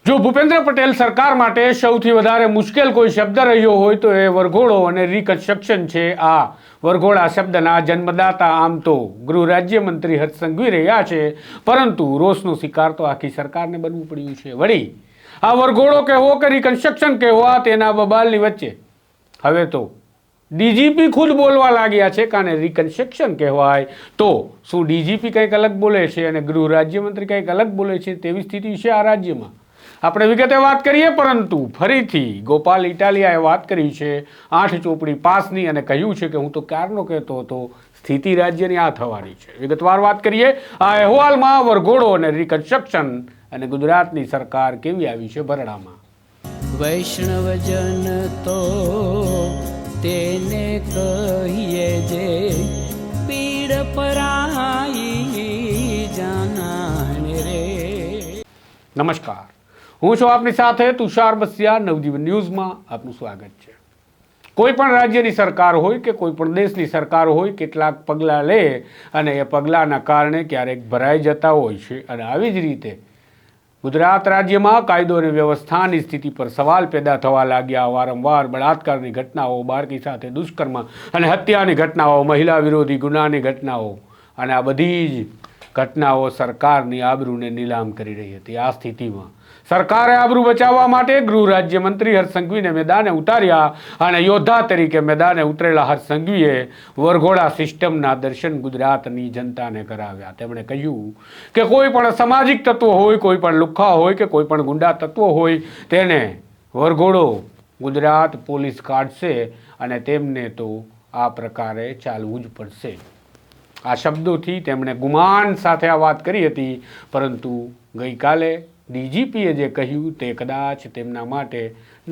જો ભૂપેન્દ્ર પટેલ સરકાર માટે સૌથી વધારે મુશ્કેલ કોઈ શબ્દ રહ્યો હોય તો એ વરઘોડો અને રિકન્સ્ટ્રક્શન છે। આ વરઘોડા શબ્દના જન્મદાતા આમ તો ગૃહ રાજ્યમંત્રી હર્ષ સંઘવી રહ્યા છે, પરંતુ રોષનો શિકાર તો આખી સરકારને બનવું પડ્યું છે। વળી આ વરઘોડો કહેવો કે રિકન્સ્ટ્રક્શન કહેવા, તેના બબાલની વચ્ચે હવે તો ડીજીપી ખુદ બોલવા લાગ્યા છે કે આને રિકન્સ્ટ્રક્શન કહેવાય તો શું ડીજીપી કંઈક અલગ બોલે છે અને ગૃહ રાજ્યમંત્રી કંઈક અલગ બોલે છે, તેવી સ્થિતિ છે આ રાજ્યમાં। આપણે વિગતે વાત કરીએ, પરંતુ ફરીથી ગોપાલ ઇટાલિયાએ વાત કરી છે 8 ચોપડી પાસની અને કહ્યું છે કે હું તો ક્યારનો કહેતો હતો સ્થિતિ રાજ્યની આ થવાની છે। વિગતવાર વાત કરીએ આ અહેવાલમાં વરઘોડો અને રિકન્સ્ટ્રક્શન અને ગુજરાતની સરકાર કેવી આવી છે ભરડામાં। વૈષ્ણવજન તો તેને કહીએ જે પીડ પરાઈ જાનાને રે। નમસ્કાર, હું છું આપની સાથે તુષાર બસિયા। નવજીવન ન્યૂઝમાં આપનું સ્વાગત છે। કોઈ પણ રાજ્યની સરકાર હોય કે કોઈ પણ દેશની સરકાર હોય, કેટલાક પગલાં લે અને એ પગલાંના કારણે ક્યારેક ભરાઈ જતા હોય છે, અને આવી જ રીતે ગુજરાત રાજ્યમાં કાયદો અને વ્યવસ્થાની સ્થિતિ પર સવાલ પેદા થવા લાગ્યા। વારંવાર બળાત્કારની ઘટનાઓ, બાળકી સાથે દુષ્કર્મ અને હત્યાની ઘટનાઓ, મહિલા વિરોધી ગુનાની ઘટનાઓ, અને આ બધી જ ઘટનાઓ સરકારની આબરૂને નીલામ કરી રહી હતી। આ સ્થિતિમાં સરકારે આબરૂ બચાવવા માટે ગૃહ રાજ્યમંત્રી હર્ષ સંઘવીને મેદાને ઉતાર્યા, અને યોદ્ધા તરીકે મેદાને ઉતરેલા હર્ષ સંઘવીએ વરઘોડા સિસ્ટમના દર્શન ગુજરાતની જનતાને કરાવ્યા। તેમણે કહ્યું કે કોઈ પણ સામાજિક તત્વો હોય, કોઈ પણ લુખ્ખા હોય કે કોઈ પણ ગુંડા તત્વો હોય, તેને વરઘોડો ગુજરાત પોલીસ કાઢશે અને તેમને તો આ પ્રકારે ચાલવું જ પડશે। આ શબ્દોથી તેમણે ગુમાન સાથે આ વાત કરી હતી, પરંતુ ગઈકાલે ડીજીપીએ જે કહ્યું તે કદાચ તેમના માટે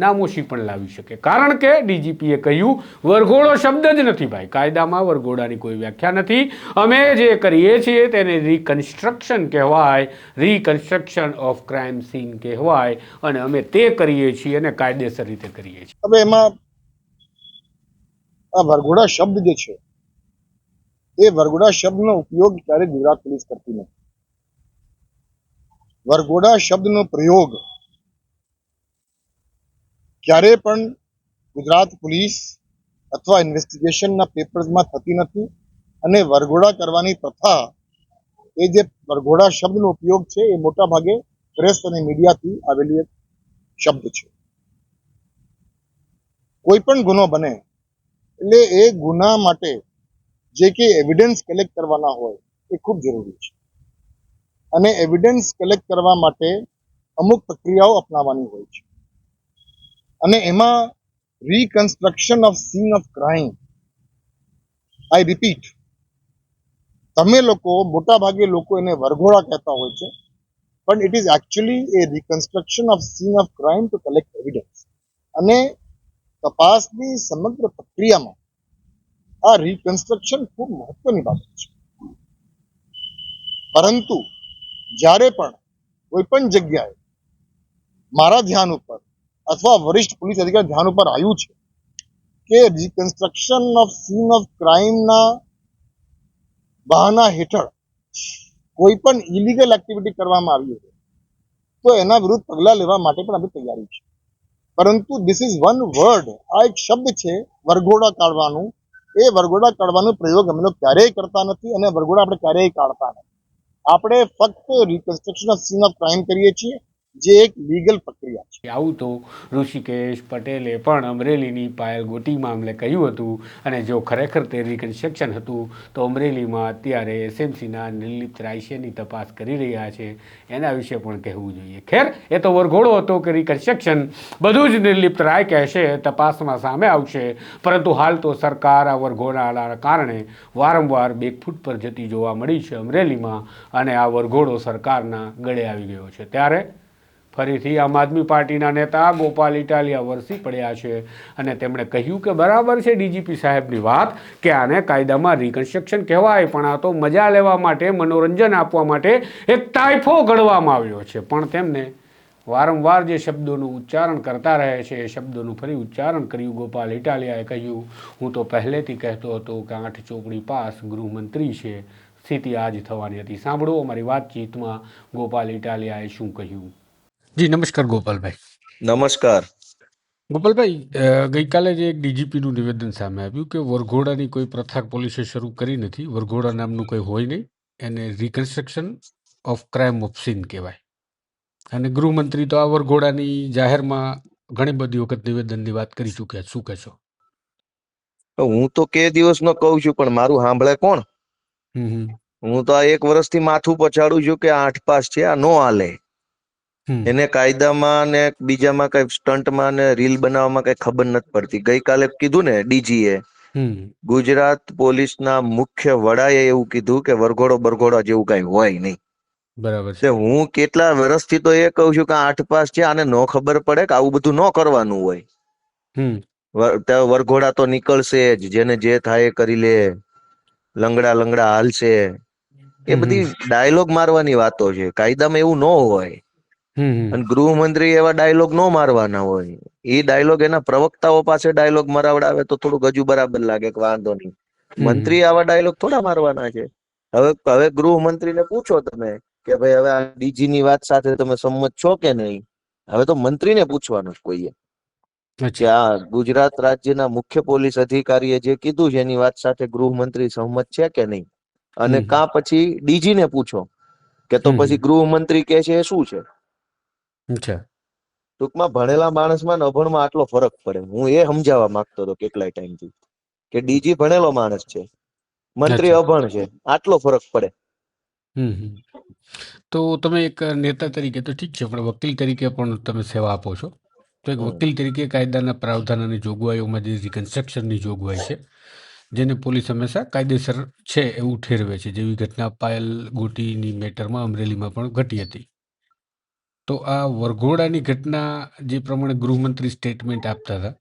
નામોશી પણ લાવી શકે, કારણ કે ડીજીપીએ કહ્યું વરઘોડો શબ્દ જ નથી ભાઈ, કાયદામાં વરઘોડાની કોઈ વ્યાખ્યા નથી। અમે જે કરીએ છીએ તેને રિકન્સ્ટ્રક્શન કહેવાય, રિકન્સ્ટ્રક્શન ઓફ ક્રાઇમ સીન કહેવાય, અને અમે તે કરીએ છીએ અને કાયદેસર રીતે કરીએ છીએ। હવે એમાં આ વરઘોડા શબ્દ જે છે એ વરઘોડા શબ્દનો ઉપયોગ ક્યારે ગુજરાત પોલીસ કરતી નથી। વરઘોડા શબ્દનો પ્રયોગ ક્યારે પણ ગુજરાત પોલીસ અથવા ઇન્વેસ્ટિગેશનના પેપર્સમાં થતી નથી, અને વરઘોડા કરવાની પ્રથા, એ જે વરઘોડા શબ્દનો ઉપયોગ છે એ મોટા ભાગે પ્રેસ અને મીડિયાથી આવેલી એક શબ્દ છે। કોઈ પણ ગુનો બને એટલે એ ગુના માટે જે કે એવિડન્સ કલેક્ટ કરવાના હોય એ ખૂબ જરૂરી છે, અને એવિડન્સ કલેક્ટ કરવા માટે અમુક પ્રક્રિયાઓ અપનાવવાની હોય છે, અને એમાં reconstruction of scene of crime, I repeat, તમે લોકો મોટા ભાગે લોકો એને વરઘોડા કહેતા હોય છે, પણ it is actually A reconstruction of scene of crime two collect evidence. અને તપાસની સમગ્ર પ્રક્રિયામાં આ રિકન્સ્ટ્રક્શન ખૂબ મહત્વની બાબત છે। પરંતુ જ્યારે પણ કોઈ પણ જગ્યાએ મારા ધ્યાન ઉપર અથવા વરિષ્ઠ પોલીસ અધિકારી ધ્યાન ઉપર આવ્યું છે કે રિકન્સ્ટ્રક્શન ઓફ સીન ઓફ ક્રાઇમના બહાના હેઠળ કોઈ પણ ઇલીગલ એક્ટિવિટી કરવામાં આવી હોય તો એના વિરુદ્ધ પગલાં લેવા માટે પણ આપણે તૈયારી છે। પરંતુ ધીસ ઇઝ વન વર્ડ, આ એક શબ્દ છે વરઘોડા કાઢવાનું। એ વરઘોડા કાઢવાનો પ્રયોગ અમે લોકો ક્યારેય કરતા નથી, અને વરઘોડા આપણે ક્યારેય કાઢતા નથી। આપણે ફક્ત reconstruction of scene of crime કરીએ છીએ, જે એક લીગલ પ્રક્રિયા છે। આવું તો ઋષિકેશ પટેલે પણ અમરેલીની પાયલ ગોટી મામલે કહ્યું હતું, અને જો ખરેખર તે રિકન્સ્ટ્રક્શન હતું તો અમરેલીમાં અત્યારે એસએમસીના નિર્લિપ્ત રાયશેની તપાસ કરી રહ્યા છે, એના વિશે પણ કહેવું જોઈએ। ખેર, એ તો વરઘોડો હતો કે રિકન્સ્ટ્રક્શન, બધું જ નિર્લિપ્ત રાય કહેશે, તપાસમાં સામે આવશે। પરંતુ હાલ તો સરકાર આ વરઘોડાના કારણે વારંવાર બેકફૂટ પર જતી જોવા મળી છે અમરેલીમાં, અને આ વરઘોડો સરકારના ગળે આવી ગયો છે। ત્યારે ફરીથી આમ આદમી પાર્ટીના નેતા ગોપાલ ઇટાલિયા વરસી પડ્યા છે, અને તેમણે કહ્યું કે બરાબર છે ડીજીપી સાહેબની વાત કે આને કાયદામાં રિકન્સ્ટ્રક્શન કહેવાય, પણ આ તો મજા લેવા માટે, મનોરંજન આપવા માટે એક તાઇફો ઘડવામાં આવ્યો છે। પણ તેમને વારંવાર જે શબ્દોનું ઉચ્ચારણ કરતા રહે છે એ શબ્દોનું ફરી ઉચ્ચારણ કર્યું ગોપાલ ઇટાલિયાએ। કહ્યું હું તો પહેલેથી કહેતો હતો કે 8 ચોપડી પાસ ગૃહમંત્રી છે, સ્થિતિ આ જ થવાની હતી। સાંભળો અમારી વાતચીતમાં ગોપાલ ઇટાલિયાએ શું કહ્યું। જી નમસ્કાર ગોપાલભાઈ. નમસ્કાર. ગોપાલભાઈ, ગઈકાલે જે એક ડીજીપીનું નિવેદન સામે આવ્યું કે વરઘોડાની કોઈ પ્રથા પોલીસે શરૂ કરી નથી, વરઘોડા નામનું કોઈ હોય નહીં, એને reconstruction of crime of scene કહેવાય. અને ગૃહમંત્રી તો આ વરઘોડાની જાહેરમાં ઘણી બધી વખત નિવેદનની વાત કરી ચૂક્યા છે. શું કહેશો? હું તો કે દિવસનો કહું છું, પણ મારું સાંભળે કોણ? હમ હું તો આ 1 વર્ષથી માથું પછાડું છું કે 8 પાસ છે, આ નો હાલે. હમ એને કાયદામાં ને બીજામાં કઈ સ્ટન્ટમાં ને રીલ બનાવવામાં કઈ ખબર નથી પડતી. ગઈકાલે કીધું ને ડીજીએ, હમ ગુજરાત પોલીસના મુખ્ય વડાએ એવું કીધું કે વરઘોડો બરઘોડા જેવું કઈ હોય નહીં. બરાબર તે છે. હું કેટલા વર્ષથી તો એ કહું છું કે 8 પાસ છે, આને નો ખબર પડે કે આવું બધું ન કરવાનું હોય. હમ વરઘોડા તો નીકળશે જ, જેને જે થાય એ કરી લે, લંગડા લંગડા હાલશે. એ હમ બધી ડાયલોગ મારવાની વાતો છે, કાયદામાં એવું ન હોય. હમ અને ગૃહમંત્રી એવા ડાયલોગ નો મારવાના હોય. એ ડાયલોગ એના પ્રવક્તાઓ પાસે ડાયલોગ મરાવડાવે તો થોડુંક હજુ બરાબર લાગે કે વાંધો નહીં. હમ મંત્રી આવા ડાયલોગ થોડા મારવાના છે. હવે ગૃહમંત્રીને પૂછો તમે કે ભાઈ હવે આ ડીજી ની વાત સાથે તમે સંમત છો કે નહીં. હવે તો મંત્રીને પૂછવાનું છે કોઈએ કે અચ્છા. આ ગુજરાત રાજ્યના મુખ્ય પોલીસ અધિકારીએ જે કીધું છે એની વાત સાથે ગૃહમંત્રી સહમત છે કે નહીં. અને હમ કાં પછી ડીજી ને પૂછો કે તો પછી હમ ગૃહમંત્રી કે છે એ શું છે. અચ્છા. ટૂંકમાં ભણેલા માણસમાં ને અભણમાં આટલો ફરક પડે. હું એ સમજાવવા માંગતો હતો કેટલાય ટાઈમથી કે ડીજી ભણેલો માણસ છે, મંત્રી અચ્છા. અભણ છે, આટલો ફરક પડે. હમ તો તમે એક નેતા તરીકે તો ઠીક છે, પણ વકીલ તરીકે પણ તમે સેવા આપો છો. તો એક હમ. વકીલ તરીકે કાયદાના પ્રાવધાન અને જોગવાઈઓમાં જે રિકન્સ્ટ્રક્શનની જોગવાઈ છે, જેને પોલીસ હંમેશા કાયદેસર છે એવું ઠેરવે છે, જેવી ઘટના પાયલ ગોટીની મેટરમાં અમરેલીમાં પણ ઘટી હતી. તો આ વરઘોડાની ઘટના જે પ્રમાણે ગૃહમંત્રી સ્ટેટમેન્ટ આપતા હતા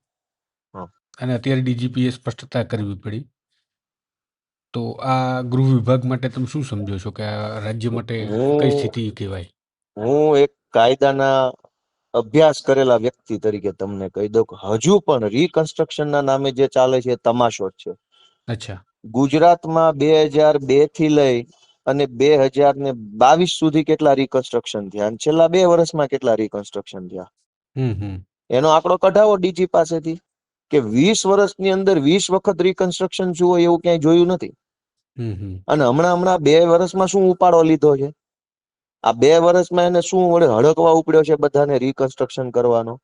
હા. અને અત્યારે ડીજીપીએ સ્પષ્ટતા કરવી પડી, તો આ ગૃહ વિભાગ માટે તમે શું સમજો છો કે આ રાજ્ય માટે કઈ હું સ્થિતિ કહેવાય? હું એક કાયદાના અભ્યાસ કરેલા વ્યક્તિ તરીકે તમને કહી દઉં કે હજુ પણ રિકન્સ્ટ્રક્શન ના નામે જે ચાલે છે એ તમાશો જ છે. અચ્છા. ગુજરાતમાં 2002 થી લઈ અને 2022 સુધી કેટલા રિકન્સ્ટ્રક્શન થયા અને છેલ્લા 2 વર્ષમાં કેટલા રિકન્સ્ટ્રક્શન થયા હમ એનો આંકડો કઢાવો ડીજી પાસેથી કે 20 વર્ષની અંદર 20 વખત રિકન્સ્ટ્રક્શન શું હોય એવું ક્યાંય જોયું નથી. હમ અને હમણાં 2 વર્ષમાં શું ઉપાડો લીધો છે. આ 2 વર્ષમાં એને શું વડે હડકવા ઉપડ્યો છે બધાને રિકન્સ્ટ્રક્શન કરવાનો.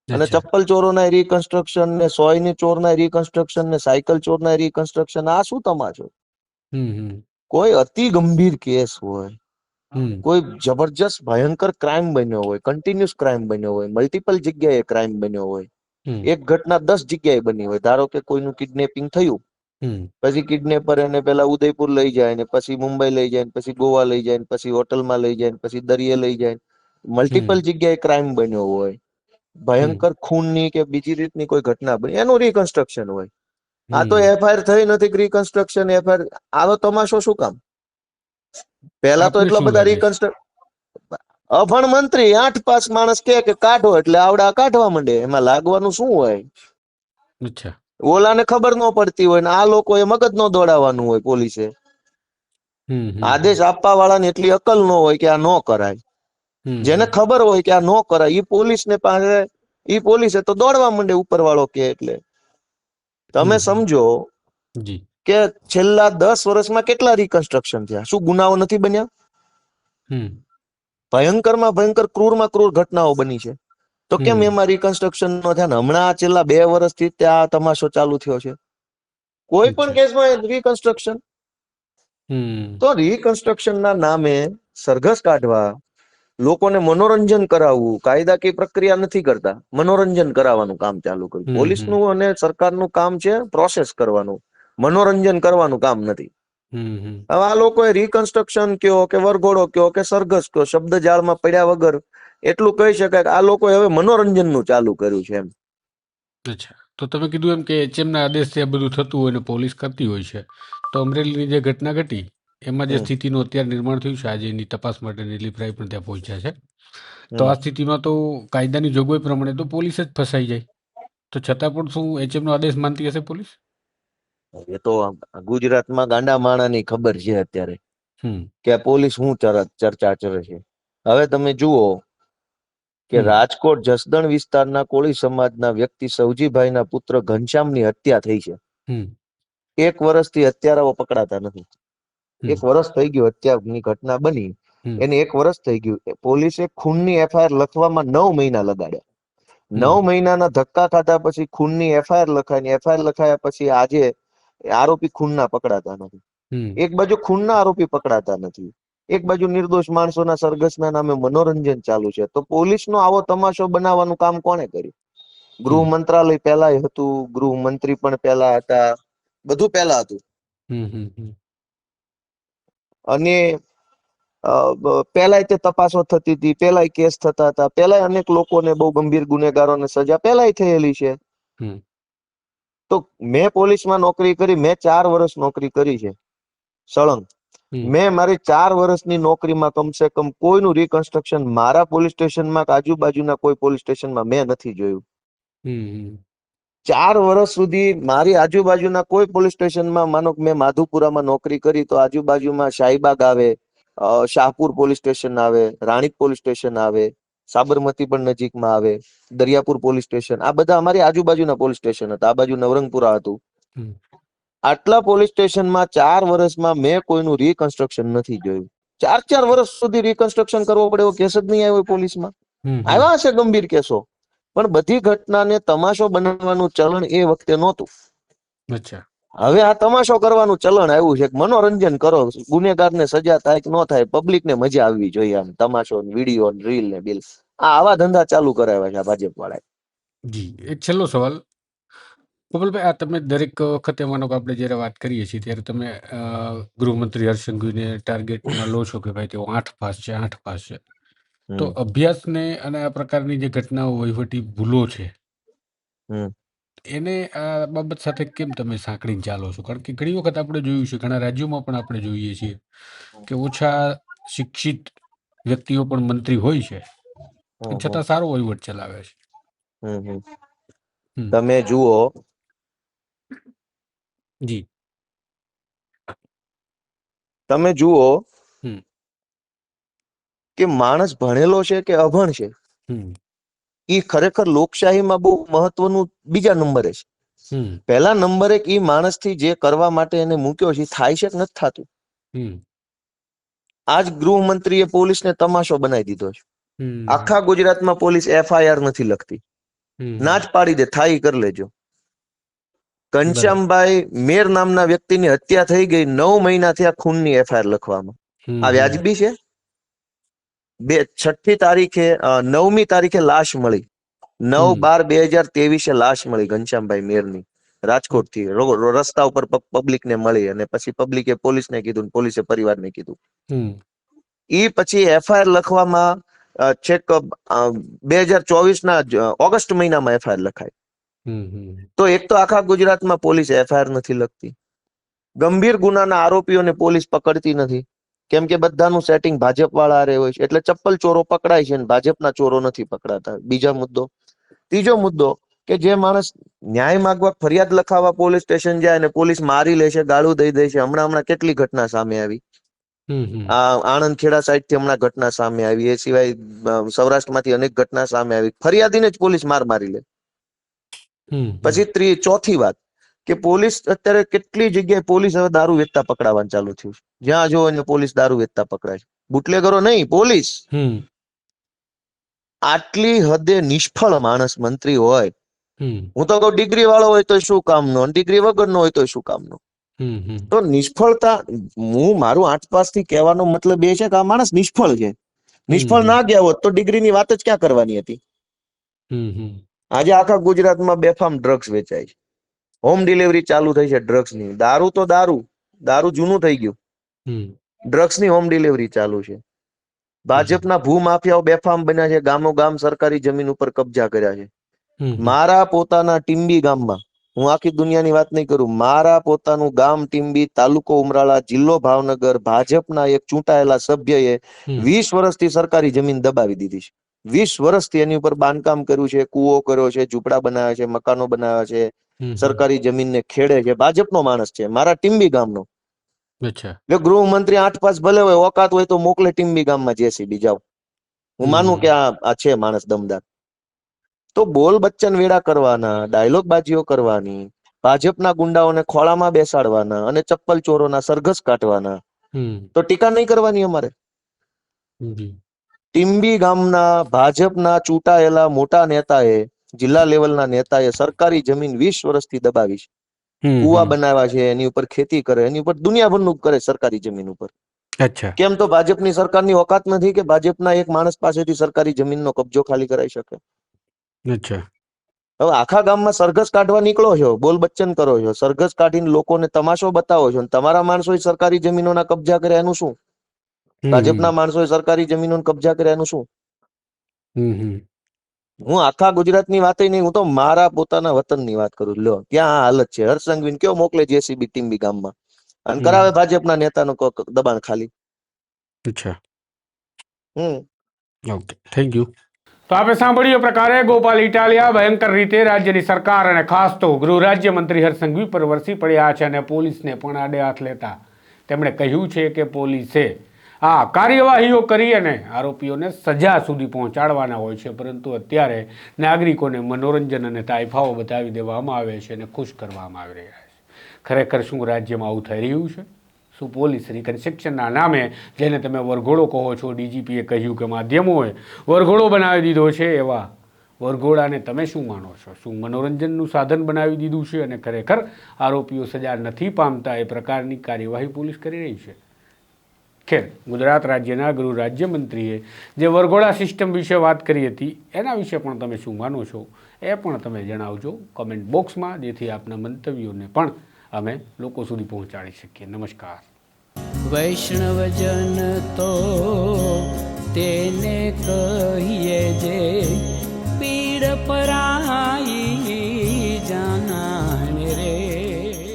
અને અચ્છા. ચપ્પલ ચોરોના રિકન્સ્ટ્રક્શન ને સોયની ચોરના રિકન્સ્ટ્રક્શન ને સાયકલ ચોરના રિકન્સ્ટ્રક્શન, આ શું તમાશો? હમ કોઈ અતિ ગંભીર કેસ હોય, હમ કોઈ જબરજસ્ત ભયંકર ક્રાઇમ બન્યો હોય, કન્ટિન્યુઅસ ક્રાઇમ બન્યો હોય, મલ્ટિપલ જગ્યાએ ક્રાઇમ બન્યો હોય, હમ એક ઘટના 10 જગ્યાએ બની હોય. ધારો કે કોઈનું કિડનેપિંગ થયું, હમ પછી કિડનેપર એને પેલા ઉદયપુર લઈ જાય ને પછી મુંબઈ લઈ જાય ને પછી ગોવા લઈ જાય ને પછી હોટલમાં લઈ જાય ને પછી દરિયે લઈ જાય. મલ્ટિપલ હમ જગ્યાએ ક્રાઇમ બન્યો હોય, હમ ભયંકર ખૂનની કે બીજી રીતની કોઈ ઘટના બની, એનું રિકન્સ્ટ્રક્શન હોય. આ તો હમ એફઆઈઆર થઈ નથી, રિકન્સ્ટ્રક્શન એફઆઈઆર. આવો તમાશો શું કામ? પેલા તો આપને એટલા શું બધા લાગે છે? રિકન્સ્ટ્રક્ટ અભણ મંત્રી 8 પાસ માણસ કે કાઢો એટલે આવડા કાઢવા માંડે, એમાં લાગવાનું શું હોય? અચ્છા. ઓલાને ખબર ન પડતી હોય ને આ લોકોએ મગજ ન દોડાવવાનું હોય. પોલીસે આદેશ હમ આપવા વાળાને એટલી અકલ ન હોય કે આ ન કરાય. જેને હમ ખબર હોય કે આ ન કરાય ઈ પોલીસને પાસે, ઈ પોલીસે તો દોડવા માંડે ઉપર વાળો કે એટલે. તમે હમ સમજો જી. કે છેલ્લા 10 વર્ષમાં કેટલા રિકન્સ્ટ્રક્શન થયા? શું ગુનાઓ નથી બન્યા? હમ ભયંકરમાં ભયંકર ક્રૂરમાં ક્રૂર ઘટનાઓ બની છે. તો કેમ હમ એમાં રિકન્સ્ટ્રક્શન ન થયા? ને હમણાં છેલ્લા 2 વર્ષથી ત્યાં તમાશો ચાલુ થયો છે. કોઈ પણ અચ્છા. કેસમાં રિકન્સ્ટ્રક્શન. હમ તો રિકન્સ્ટ્રક્શન ના નામે સરઘસ કાઢવા, લોકોને મનોરંજન કરાવવું, કાયદાકીય પ્રક્રિયા નથી કરતા, મનોરંજન કરાવવાનું કામ ચાલુ કર્યું. હમ હમ પોલીસનું અને સરકારનું કામ છે પ્રોસેસ કરવાનું, મનોરંજન કરવાનું કામ નથી. હમ હવે આ લોકોએ રિકન્સ્ટ્રક્શન કયો કે વરઘોડો કયો કે સરઘસ કયો, શબ્દ જાળમાં પડ્યા વગર એટલું કહી શકાય કે આ લોકોએ હવે મનોરંજનનું ચાલુ કર્યું છે એમ. અચ્છા. તો તમે કીધું એમ કે એચએમના આદેશથી આ બધું થતું હોય ને પોલીસ કરતી હોય છે, તો અમરેલીની જે ઘટના ઘટી એમાં જે હમ સ્થિતિનું અત્યારે નિર્માણ થયું છે, આજે એની તપાસ માટે દિલીપરાય પણ ત્યાં પહોંચ્યા છે. તો હમ આ સ્થિતિમાં તો કાયદાની જોગવાઈ પ્રમાણે તો પોલીસ જ ફસાઈ જાય. તો છતાં પણ શું એચએમનો આદેશ માનતી હશે પોલીસ? એ તો ગુજરાતમાં ગાંડા માણાની ખબર છે અત્યારે હમ કે પોલીસ શું ચર્ચા કરે છે. હવે તમે જુઓ કે રાજકોટ જસદણ વિસ્તારના કોળી સમાજના વ્યક્તિ સૌજીભાઈના પુત્ર ઘનશ્યામની હત્યા થઈ છે. 1 વર્ષથી હત્યારાઓ પકડાતા નથી. 1 વર્ષ થઈ ગયું હત્યાની ઘટના બની, એને 1 વર્ષ થઈ ગયું. પોલીસે ખૂનની એફઆઈઆર લખવામાં 9 મહિના લગાડ્યા. 9 મહિનાના ધક્કા ખાધા પછી ખૂનની એફઆઈઆર લખાય. એફઆઈઆર લખાયા પછી આજે આરોપી ખૂનના પકડાતા નથી. એક બાજુ ખૂનના આરોપી પકડાતા નથી, એક બાજુ નિર્દોષ માણસોના સરઘસના નામે મનોરંજન ચાલુ છે. તો પોલીસનો આવો તમાશો બનાવવાનું કામ કોણે કર્યું? ગૃહ મંત્રાલય પહેલા હતું, ગૃહમંત્રી પણ પહેલા હતા, બધું પહેલા હતું. અને પેલાય તે તપાસો થતી હતી, પેલાય કેસ થતા હતા, પેલાય અનેક લોકોને બહુ ગંભીર ગુનેગારોને સજા પેલાય થયેલી છે. તો મેં પોલીસમાં નોકરી કરી, મેં 4 વર્ષ નોકરી કરી છે સળંગ. મેં મારી 4 વર્ષની નોકરીમાં કમસે કમ કોઈનું રિકન્સ્ટ્રક્શન મારા પોલીસ સ્ટેશનમાં કે આજુબાજુના કોઈ પોલીસ સ્ટેશનમાં મેં નથી જોયું. 4 વર્ષ સુધી મારી આજુબાજુના કોઈ પોલીસ સ્ટેશનમાં, માનો કે મેં માધુપુરામાં નોકરી કરી તો આજુબાજુમાં શાહીબાગ આવે, શાહપુર પોલીસ સ્ટેશન આવે, રાણીપ પોલીસ સ્ટેશન આવે, સાબરમતી પણ નજીકમાં આવે, દરિયાપુર પોલીસ સ્ટેશન, આ બધા અમારી આજુબાજુના પોલીસ સ્ટેશન હતા. આ બાજુ નવરંગપુરા હતું. આટલા પોલીસ સ્ટેશનમાં 4 વર્ષમાં મેં કોઈનું રિકન્સ્ટ્રક્શન નથી જોયું. 4 વર્ષ સુધી રિકન્સ્ટ્રક્શન કરવો પડે એવો કેસ જ નહીં આવ્યો પોલીસમાં. આવ્યા હશે ગંભીર કેસો, પણ બધી ઘટનાને તમાશો બનાવવાનું ચલણ એ વખતે નહોતું. હવે આ તમાશો કરવાનું ચલણ આવ્યું છે. મનોરંજન કરો, ગુનેગારને સજા થાય કે ન થાય, પબ્લિકને મજા આવવી જોઈએ. આમ તમાશો, વિડીયો, રીલ ને બિલ, આવા ધંધા ચાલુ કરાવ્યા છે ભાજપ વાળાએ. જી, એક છેલ્લો સવાલ કપિલભાઈ, આ તમે દરેક વખતે માનો કે આપણે જ્યારે વાત કરીએ છીએ ત્યારે તમે ગૃહમંત્રી હર્ષ સંઘવીને ટાર્ગેટમાં લો છો કે ભાઈ તેઓ 8 પાસ છે, 8 પાસ છે. તો અભ્યાસને અને આ પ્રકારની જે ઘટનાઓ, વહીવટી ભૂલો છે, એને આ બાબત સાથે કેમ તમે સાંકળીને ચાલો છો? કારણ કે ઘણી વખત આપણે જોયું છે, ઘણા રાજ્યોમાં પણ આપણે જોઈએ છીએ કે ઓછા શિક્ષિત વ્યક્તિઓ પણ મંત્રી હોય છે, છતાં સારો વહીવટ ચલાવે છે. તમે જુઓ, જી, તમે જુઓ કે માણસ ભણેલો છે કે અભણ છે, એ ખરેખર લોકશાહીમાં બહુ મહત્વનું બીજા નંબરે છે. પહેલા નંબરે એ માણસથી જે કરવા માટે એને મૂક્યો છે થાય છે કે નથી થતું. આજ ગૃહમંત્રીએ પોલીસને તમાશો બનાવી દીધો છે. આખા ગુજરાતમાં પોલીસ એફઆઈઆર નથી લખતી. ના જ પાડી દે, થાય કરી લેજો. ઘનશ્યામભાઈ મેર નામના વ્યક્તિની હત્યા થઈ ગઈ, 9 મહિના થયા ખૂનની એફઆઈઆર લખવામાં. આ વ્યાજબી છે? 6મી તારીખે 9મી તારીખે લાશ મળી, 9/12/2023 લાશ મળી ઘનશ્યામભાઈ મેરની, રાજકોટ થી રસ્તા ઉપર પબ્લિકને મળી, અને પછી પબ્લિકે પોલીસને કીધું, પોલીસે પરિવારને કીધું. એ પછી એફઆઈઆર લખવામાં છેક 2024ના ઓગસ્ટ મહિનામાં એફઆઈઆર લખાય. તો એક તો આખા ગુજરાતમાં પોલીસ એફઆઈઆર નથી લખતી. ગંભીર ગુનાના આરોપીઓને પોલીસ પકડતી નથી, કેમ કે બધાનું સેટિંગ ભાજપ વાળા હારે હોય છે. એટલે ચપ્પલ ચોરો પકડાય છે, ભાજપના ચોરો નથી પકડાતા. બીજા મુદ્દો. ત્રીજો મુદ્દો કે જે માણસ ન્યાય માંગવા, ફરિયાદ લખાવવા પોલીસ સ્ટેશન જાય અને પોલીસ મારી લે છે, ગાળું દઈ દે છે. હમણાં કેટલી ઘટના સામે આવી. આ આણંદ ખેડા સાઈડ થી હમણાં ઘટના સામે આવી. એ સિવાય સૌરાષ્ટ્રમાંથી અનેક ઘટના સામે આવી. ફરિયાદીને જ પોલીસ મારી લે. પછી ચોથી વાત કે પોલીસ અત્યારે કેટલી જગ્યાએ પોલીસ હવે દારૂ વેચતા પકડાવાનું ચાલુ થયું છે. જ્યાં જો એને પોલીસ દારૂ વેચતા પકડાય છે. બુટલેગરો નહીં, પોલીસ. આટલી હદે નિષ્ફળ માણસ મંત્રી હોય, હું તો કહું ડિગ્રી વાળો હોય તો શું કામનો, ડિગ્રી વગરનો હોય તો શું કામનો. તો નિષ્ફળતા, હું મારું 8 પાસ થી કહેવાનો મતલબ એ છે કે આ માણસ નિષ્ફળ છે. નિષ્ફળ ના ગયા હોત તો ડિગ્રીની વાત જ ક્યાં કરવાની હતી. આજે આખા ગુજરાતમાં બેફામ ડ્રગ્સ વેચાય છે. હોમ ડિલિવરી ચાલુ થઈ છે ડ્રગ્સની. દારૂ તો દારૂ જૂનું થઈ ગયું. ડ્રગ્સની હોમ ડિલિવરી ચાલુ છે. ભાજપના ભૂમાફિયાઓ બેફામ બન્યા છે. ગામો ગામ સરકારી જમીન ઉપર કબજા કર્યા છે. મારા પોતાના ટીમ્બી ગામમાં, હું આખી દુનિયાની વાત નહીં કરું, મારા પોતાનું ગામ ટીમ્બી, તાલુકો ઉમરાળા, જિલ્લો ભાવનગર, ભાજપના એક ચૂંટાયેલા સભ્યએ 20 વર્ષથી સરકારી જમીન દબાવી દીધી છે. 20 વર્ષથી એની ઉપર બાંધકામ કર્યું છે, કૂવો કર્યો છે, ઝૂંપડા બનાવ્યા છે, મકાનો બનાવ્યા છે, સરકારી જમીનને ખેડે છે. ભાજપનો માણસ છે, મારા ટીમ્બી ગામનો. ગૃહમંત્રી 8 પાસ ભલે હોય, ઓકાત હોય તો મોકલે ટીમ્બી ગામમાં જેસીબી, જાઓ. હું માનું કે આ છે માણસ દમદાર, તો બોલ બચ્ચન વેડા કરવાના, ડાયલોગ બાજીઓ કરવાની, ભાજપના ગુંડાઓને ખોળામાં બેસાડવાના અને ચપ્પલ ચોરોના સરઘસ કાઢવાના, તો ટીકા નહીં કરવાની અમારે? ટીમ્બી ગામના ભાજપના ચૂંટાયેલા મોટા નેતાએ, જિલ્લા લેવલના નેતાએ સરકારી જમીન 20 વર્ષથી દબાવી છે, કુવા બનાવ્યા છે, એની ઉપર ખેતી કરે, એની ઉપર દુનિયાભરનું કરે સરકારી જમીન ઉપર. અચ્છા. કેમ? તો ભાજપની સરકારની ઓકાત નથી કે ભાજપના એક માણસ પાસેથી સરકારી જમીનનો કબજો ખાલી કરાઈ શકે. અચ્છા. હવે આખા ગામમાં સરઘસ કાઢવા નીકળો છો, બોલ બચ્ચન કરો છો, સરઘસ કાઢીને લોકોને તમાશો બતાવો છો, તમારા માણસોએ સરકારી જમીનોના કબજા કર્યા એનું શું? ભાજપના માણસોએ સરકારી જમીનોના કબજા કર્યા એનું શું? હું આખા ગુજરાતની વાત નહીં, હું તો મારા પોતાના વતનની વાત કરું. લો, ત્યાં આ હાલત છે. હર્ષ સંઘવીને કેવો મોકલે જેસીબી ટીમ્બી ગામમાં અને કરાવે ભાજપના નેતાનું દબાણ ખાલી. અચ્છા. હમ ઓકે, થેન્ક યુ. તો આપણે સાંભળ્યું પ્રકારે ગોપાલ ઇટાલિયા ભયંકર રીતે રાજ્યની સરકાર અને ખાસ તો ગૃહ રાજ્યમંત્રી હર્ષ સંઘવી પર વરસી પડ્યા છે અને પોલીસને પણ આડે હાથ લેતા તેમણે કહ્યું છે કે પોલીસે આ કાર્યવાહીઓ કરી અને આરોપીઓને સજા સુધી પહોંચાડવાના હોય છે, પરંતુ અત્યારે નાગરિકોને મનોરંજન અને તાઇફાઓ બતાવી દેવામાં આવે છે અને ખુશ કરવામાં આવી રહ્યા છે. ખરેખર શું રાજ્યમાં આવું થઈ રહ્યું છે? શું પોલીસ રિકન્સ્ટ્રક્શનના નામે, જેને તમે વરઘોડો કહો છો, ડીજીપીએ કહ્યું કે માધ્યમોએ વરઘોડો બનાવી દીધો છે, એવા વરઘોડાને તમે શું માનો છો? શું મનોરંજનનું સાધન બનાવી દીધું છે અને ખરેખર આરોપીઓ સજા નથી પામતા એ પ્રકારની કાર્યવાહી પોલીસ કરી રહી છે? ખેર, ગુજરાત રાજ્યના ગૃહ રાજ્યમંત્રીએ જે વરઘોડા સિસ્ટમ વિશે વાત કરી હતી એના વિશે પણ તમે શું માનો છો એ પણ તમે જણાવજો કમેન્ટ બોક્સમાં, જેથી આપના મંતવ્યોને પણ અમે લોકો સુધી પહોંચાડી શકીએ. નમસ્કાર. વૈષ્ણવજન તો તેને કહીએ જે પીડ પરા